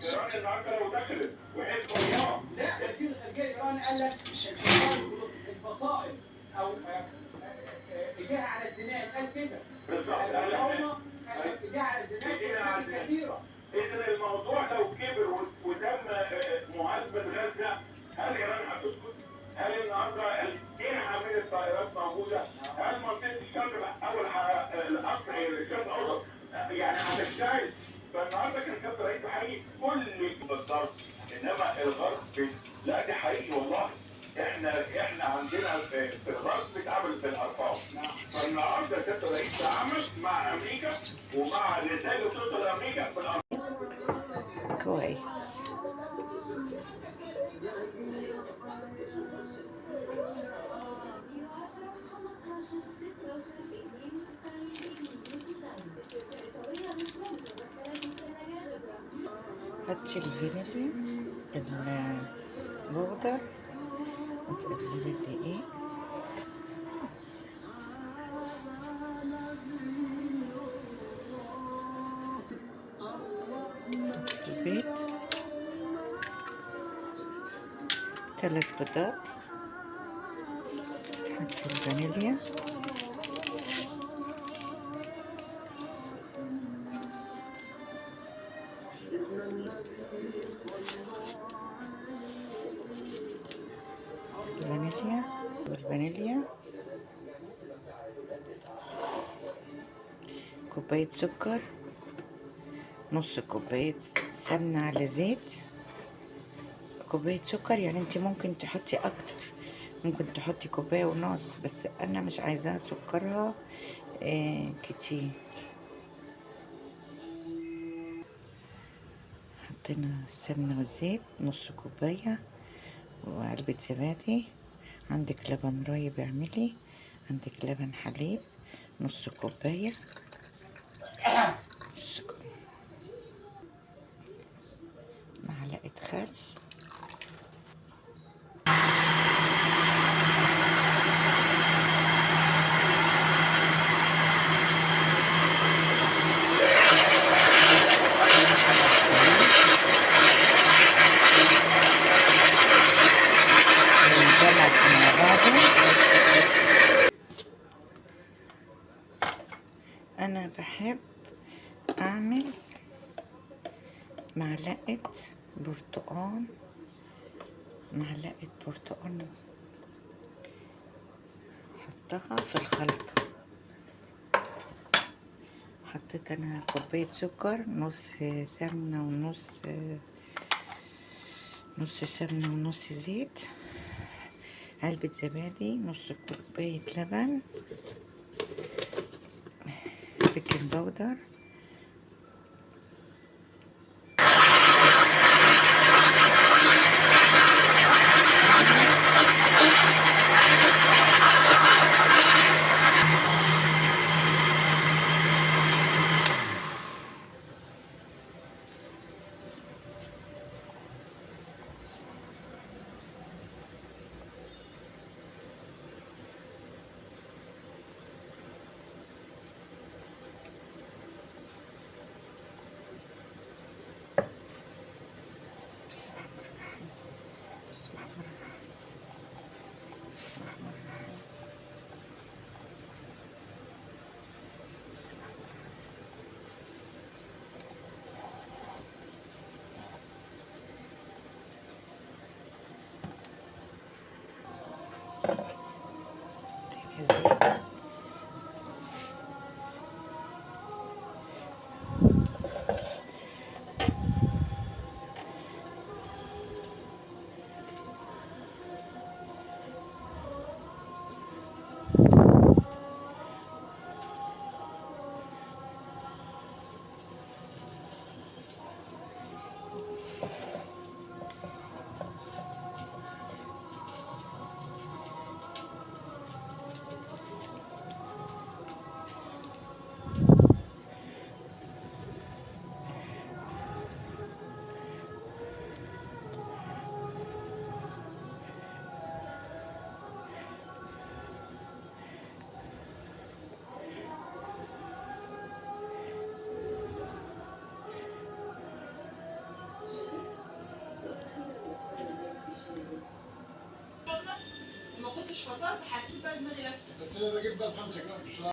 ايران النهارده لو دخلت وحزب الله، لا وزير الخارجيه الايراني قال لك الفصائل او ايديها على الزناد، قال كده بالظبط. اليوم ايديها على الزناد كثيره. اذا الموضوع لو كبر وتم محاسبه غزه، هل ايران هتسكت؟ هل النهارده ايه حامل الطائرات موجوده؟ هل منطقه الشرق اول القصر الشرق الاوسط يعني هتشتعل؟ فالنهارده كان كابتن رئيس حقيقي كل بالضبط. انما الغرب لا، دي حقيقي والله. احنا عندنا في الغرب بيتعامل بالارقام. فالنهارده كابتن رئيس تعامل مع امريكا ومع الرسائل اللي بتوصل لامريكا بالارقام. كويس. هاتي الفانيليا البودر وتقلبي الدقيق البيض 3 بيضات، حطي الفانيليا والفانيليا، كوباية سكر، نص كوباية سمنة على زيت. كوباية سكر يعني انت ممكن تحطي اكتر، ممكن تحطي كوباية ونص، بس انا مش عايزاها سكرها كتير. حطينا السمنة والزيت نص كوباية وعلبة زبادي. عندك لبن رايب اعملي، عندك لبن حليب نص كوباية، معلقة خل، ونقلب مع بعضه. انا بحب اعمل معلقة برتقان، معلقة برتقان احطها في الخلطة. حطيت انا كوباية سكر، نص سمنة نص سمنة ونص زيت، علبة زبادي، نص كوباية لبن، بيكنج باودر، خدتش فطرت حسيت بقى دماغي لفه. بس انا بجيب بقى 5 جرام